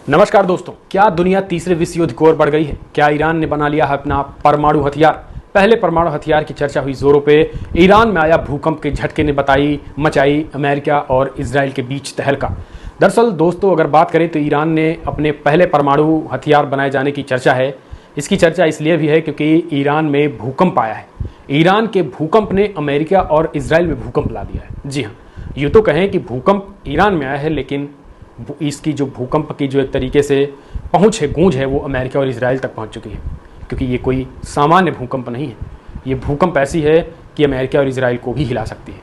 नमस्कार दोस्तों, क्या दुनिया तीसरे विश्व युद्ध की ओर बढ़ गई है? क्या ईरान ने बना लिया है अपना परमाणु हथियार? पहले परमाणु हथियार की चर्चा हुई जोरों पे। ईरान में आया भूकंप के झटके ने मचाई अमेरिका और इजराइल के बीच तहलका। दरअसल दोस्तों, अगर बात करें तो ईरान ने अपने पहले परमाणु हथियार बनाए जाने की चर्चा है। इसकी चर्चा इसलिए भी है क्योंकि ईरान में भूकंप आया है। ईरान के भूकंप ने अमेरिका और इजराइल में भूकंप ला दिया है। जी हाँ, यूँ तो कहें कि भूकंप ईरान में आया है, लेकिन इसकी जो भूकंप की जो एक तरीके से पहुंच है, गूंज है, वो अमेरिका और इजराइल तक पहुंच चुकी है। क्योंकि ये कोई सामान्य भूकंप नहीं है। ये भूकंप ऐसी है कि अमेरिका और इजराइल को भी हिला सकती है।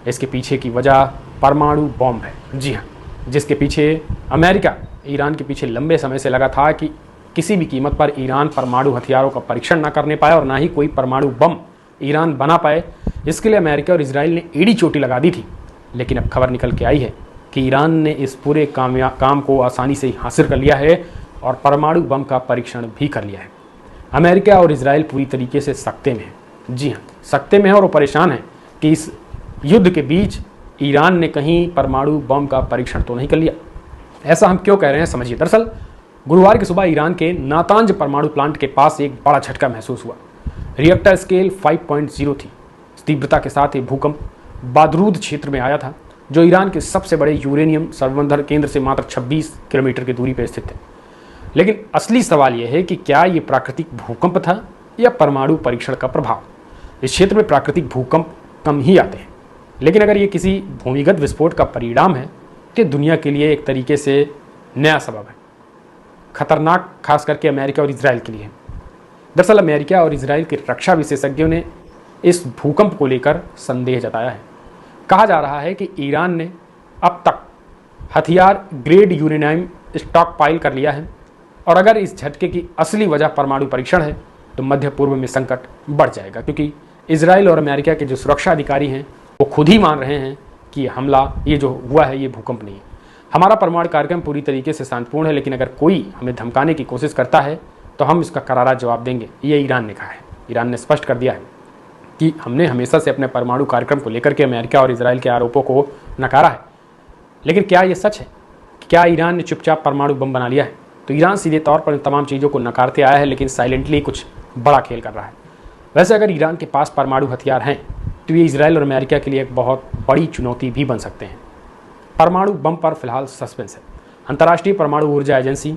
इसके पीछे की वजह परमाणु बॉम्ब है। जी हाँ, जिसके पीछे अमेरिका ईरान के पीछे लंबे समय से लगा था कि किसी भी कीमत पर ईरान परमाणु हथियारों का परीक्षण ना करने पाए और ना ही कोई परमाणु बम ईरान बना पाए। इसके लिए अमेरिका और इजराइल ने एड़ी चोटी लगा दी थी। लेकिन अब खबर निकल के आई है कि ईरान ने इस पूरे काम को आसानी से हासिल कर लिया है और परमाणु बम का परीक्षण भी कर लिया है। अमेरिका और इजराइल पूरी तरीके से सख्ते में है। जी हाँ, सख्ते में है और वो परेशान है कि इस युद्ध के बीच ईरान ने कहीं परमाणु बम का परीक्षण तो नहीं कर लिया। ऐसा हम क्यों कह रहे हैं, समझिए। दरअसल गुरुवार की सुबह ईरान के नातांज परमाणु प्लांट के पास एक बड़ा झटका महसूस हुआ। रिएक्टर स्केल 5.0 थी। तीव्रता के साथ ये भूकंप बादरूद क्षेत्र में आया था, जो ईरान के सबसे बड़े यूरेनियम संवर्धन केंद्र से मात्र 26 किलोमीटर की दूरी पर स्थित है। लेकिन असली सवाल यह है कि क्या ये प्राकृतिक भूकंप था या परमाणु परीक्षण का प्रभाव? इस क्षेत्र में प्राकृतिक भूकंप कम ही आते हैं, लेकिन अगर ये किसी भूमिगत विस्फोट का परिणाम है तो दुनिया के लिए एक तरीके से नया सबब है। खतरनाक, खास करके अमेरिका और इजराइल के लिए। दरअसल अमेरिका और इजराइल के रक्षा विशेषज्ञों ने इस भूकंप को लेकर संदेह जताया है। कहा जा रहा है कि ईरान ने अब तक हथियार ग्रेड यूरेनियम स्टॉक पाइल कर लिया है और अगर इस झटके की असली वजह परमाणु परीक्षण है तो मध्य पूर्व में संकट बढ़ जाएगा। क्योंकि इजराइल और अमेरिका के जो सुरक्षा अधिकारी हैं वो खुद ही मान रहे हैं कि ये जो हुआ है ये भूकंप नहीं है। हमारा परमाणु कार्यक्रम पूरी तरीके से शांतिपूर्ण है, लेकिन अगर कोई हमें धमकाने की कोशिश करता है तो हम इसका करारा जवाब देंगे, ये ईरान ने कहा है। ईरान ने स्पष्ट कर दिया है कि हमने हमेशा से अपने परमाणु कार्यक्रम को लेकर के अमेरिका और इजराइल के आरोपों को नकारा है। लेकिन क्या ये सच है? क्या ईरान ने चुपचाप परमाणु बम बना लिया है? तो ईरान सीधे तौर पर इन तमाम चीज़ों को नकारते आया है, लेकिन साइलेंटली कुछ बड़ा खेल कर रहा है। वैसे अगर ईरान के पास परमाणु हथियार हैं तो ये इजराइल और अमेरिका के लिए एक बहुत बड़ी चुनौती भी बन सकते हैं। परमाणु बम पर फिलहाल सस्पेंस है। अंतर्राष्ट्रीय परमाणु ऊर्जा एजेंसी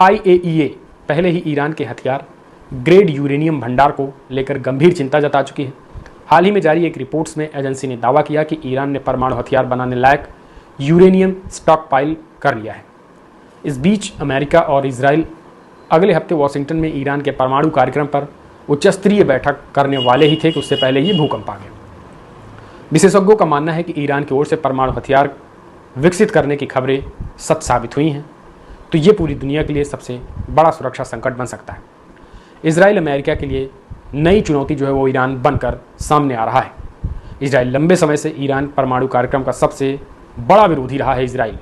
IAEA पहले ही ईरान के हथियार ग्रेड यूरेनियम भंडार को लेकर गंभीर चिंता जता चुकी है। हाल ही में जारी एक रिपोर्ट्स में एजेंसी ने दावा किया कि ईरान ने परमाणु हथियार बनाने लायक यूरेनियम स्टॉक पाइल कर लिया है। इस बीच अमेरिका और इजराइल अगले हफ्ते वॉशिंगटन में ईरान के परमाणु कार्यक्रम पर उच्च स्तरीय बैठक करने वाले ही थे कि उससे पहले ये भूकंप आ गया। विशेषज्ञों का मानना है कि ईरान की ओर से परमाणु हथियार विकसित करने की खबरें सच साबित हुई हैं तो ये पूरी दुनिया के लिए सबसे बड़ा सुरक्षा संकट बन सकता है। इजराइल अमेरिका के लिए नई चुनौती जो है वो ईरान बनकर सामने आ रहा है। इजराइल लंबे समय से ईरान परमाणु कार्यक्रम का सबसे बड़ा विरोधी रहा है इजराइल,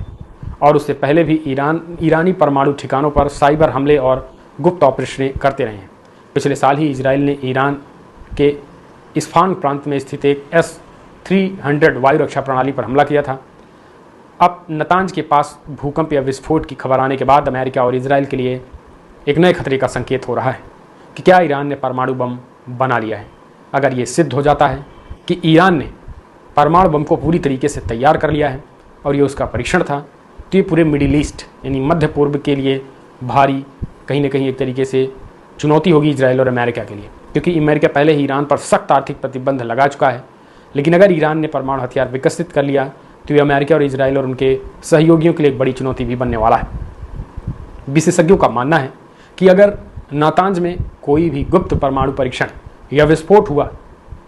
और उससे पहले भी ईरानी परमाणु ठिकानों पर साइबर हमले और गुप्त ऑपरेशन करते रहे हैं। पिछले साल ही इजराइल ने ईरान के इस्फान प्रांत में स्थित एक S-300 वायु रक्षा प्रणाली पर हमला किया था। अब नतांज के पास भूकंप या विस्फोट की खबर आने के बाद अमेरिका और इजराइल के लिए एक नए खतरे का संकेत हो रहा है कि क्या ईरान ने परमाणु बम बना लिया है। अगर ये सिद्ध हो जाता है कि ईरान ने परमाणु बम को पूरी तरीके से तैयार कर लिया है और ये उसका परीक्षण था, तो ये पूरे मिडिल ईस्ट यानी मध्य पूर्व के लिए भारी कहीं ना कहीं एक तरीके से चुनौती होगी इजराइल और अमेरिका के लिए। क्योंकि अमेरिका पहले ही ईरान पर सख्त आर्थिक प्रतिबंध लगा चुका है, लेकिन अगर ईरान ने परमाणु हथियार विकसित कर लिया तो ये अमेरिका और इजराइल और उनके सहयोगियों के लिए एक बड़ी चुनौती भी बनने वाला है। विशेषज्ञों का मानना है कि अगर नातांज में कोई भी गुप्त परमाणु परीक्षण या विस्फोट हुआ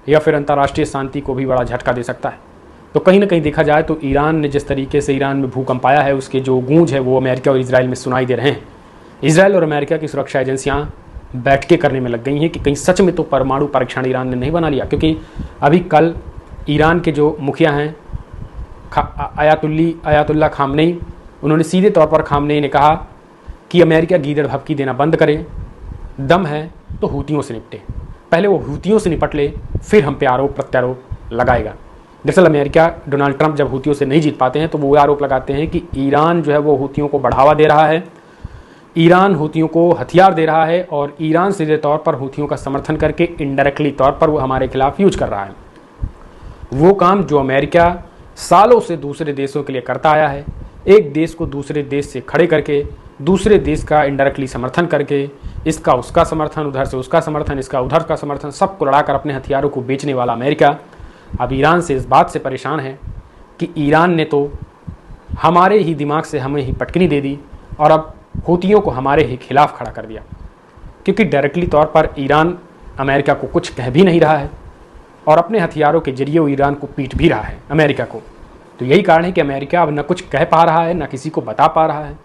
या फिर अंतर्राष्ट्रीय शांति को भी बड़ा झटका दे सकता है। तो कहीं ना कहीं देखा जाए तो ईरान ने जिस तरीके से ईरान में भूकंप आया है उसके जो गूंज है वो अमेरिका और इजराइल में सुनाई दे रहे हैं। इजराइल और अमेरिका की सुरक्षा एजेंसियां बैठकें करने में लग गई हैं कि कहीं सच में तो परमाणु परीक्षण ईरान ने नहीं बना लिया। क्योंकि अभी कल ईरान के जो मुखिया हैं आयतुल्ला खामनेई, उन्होंने सीधे तौर पर खामनेई ने कहा कि अमेरिका गीदड़ भभकी देना बंद करे, दम है तो हूतियों से निपटे, पहले वो हूतियों से निपट ले फिर हम पे आरोप प्रत्यारोप लगाएगा। दरअसल अमेरिका, डोनाल्ड ट्रंप जब हूतियों से नहीं जीत पाते हैं तो वो आरोप लगाते हैं कि ईरान जो है वो हूतियों को बढ़ावा दे रहा है, ईरान हूतियों को हथियार दे रहा है और ईरान सीधे तौर पर हूतियों का समर्थन करके इनडायरेक्टली तौर पर वो हमारे खिलाफ यूज कर रहा है। वो काम जो अमेरिका सालों से दूसरे देशों के लिए करता आया है, एक देश को दूसरे देश से खड़े करके दूसरे देश का इनडायरेक्टली समर्थन करके, इसका उसका समर्थन, उधर से उसका समर्थन, इसका उधर का समर्थन, सबको लड़ाकर अपने हथियारों को बेचने वाला अमेरिका अब ईरान से इस बात से परेशान है कि ईरान ने तो हमारे ही दिमाग से हमें ही पटकनी दे दी और अब हूतियों को हमारे ही खिलाफ खड़ा कर दिया, क्योंकि डायरेक्टली तौर पर ईरान अमेरिका को कुछ कह भी नहीं रहा है और अपने हथियारों के जरिए वो ईरान को पीट भी रहा है अमेरिका को। तो यही कारण है कि अमेरिका अब न कुछ कह पा रहा है, न किसी को बता पा रहा है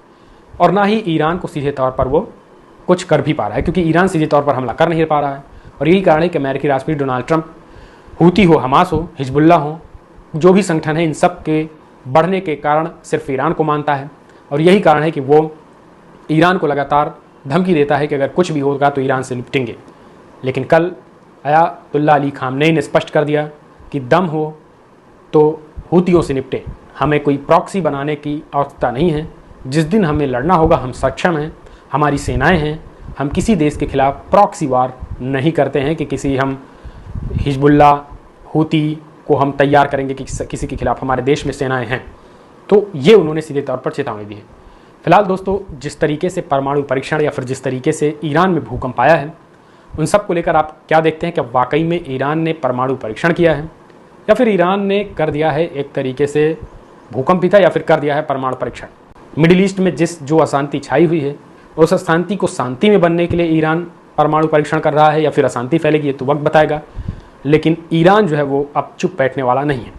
और ना ही ईरान को सीधे तौर पर वो कुछ कर भी पा रहा है, क्योंकि ईरान सीधे तौर पर हमला कर नहीं पा रहा है। और यही कारण है कि अमेरिकी राष्ट्रपति डोनाल्ड ट्रंप हूती हो, हमास हो, हिजबुल्ला हो, जो भी संगठन है, इन सब के बढ़ने के कारण सिर्फ ईरान को मानता है। और यही कारण है कि वो ईरान को लगातार धमकी देता है कि अगर कुछ भी होगा तो ईरान से निपटेंगे। लेकिन कल अयातुल्लाह अली खामनेई ने स्पष्ट कर दिया कि दम हो तो हूतियों से निपटे, हमें कोई प्रॉक्सी बनाने की आवश्यकता नहीं है। जिस दिन हमें लड़ना होगा हम सक्षम हैं, हमारी सेनाएं हैं, हम किसी देश के खिलाफ प्रॉक्सी वार नहीं करते हैं कि किसी हम हिजबुल्ला, हूती को हम तैयार करेंगे कि किसी के खिलाफ हमारे देश में सेनाएं हैं। तो ये उन्होंने सीधे तौर पर चेतावनी दी है। फिलहाल दोस्तों, जिस तरीके से परमाणु परीक्षण या फिर जिस तरीके से ईरान में भूकंप आया है, उन सब को लेकर आप क्या देखते हैं कि वाकई में ईरान ने परमाणु परीक्षण किया है या फिर ईरान ने कर दिया है एक तरीके से भूकंप भी था या फिर कर दिया है परमाणु परीक्षण। मिडिल ईस्ट में जो अशांति छाई हुई है, उस अशांति को शांति में बनने के लिए ईरान परमाणु परीक्षण कर रहा है या फिर अशांति फैलेगी, ये तो वक्त बताएगा। लेकिन ईरान जो है वो अब चुप बैठने वाला नहीं है,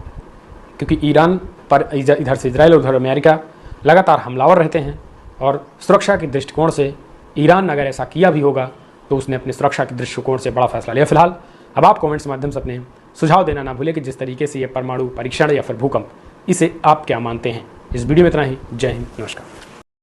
क्योंकि ईरान पर इधर से इजराइल और उधर अमेरिका लगातार हमलावर रहते हैं और सुरक्षा के दृष्टिकोण से ईरान ने अगर ऐसा किया भी होगा तो उसने अपनी सुरक्षा के दृष्टिकोण से बड़ा फैसला लिया। फिलहाल अब आप कमेंट्स के माध्यम से अपने सुझाव देना ना भूलें कि जिस तरीके से ये परमाणु परीक्षण या फिर भूकंप, इसे आप क्या मानते हैं। इस वीडियो में इतना ही। जय हिंद, नमस्कार।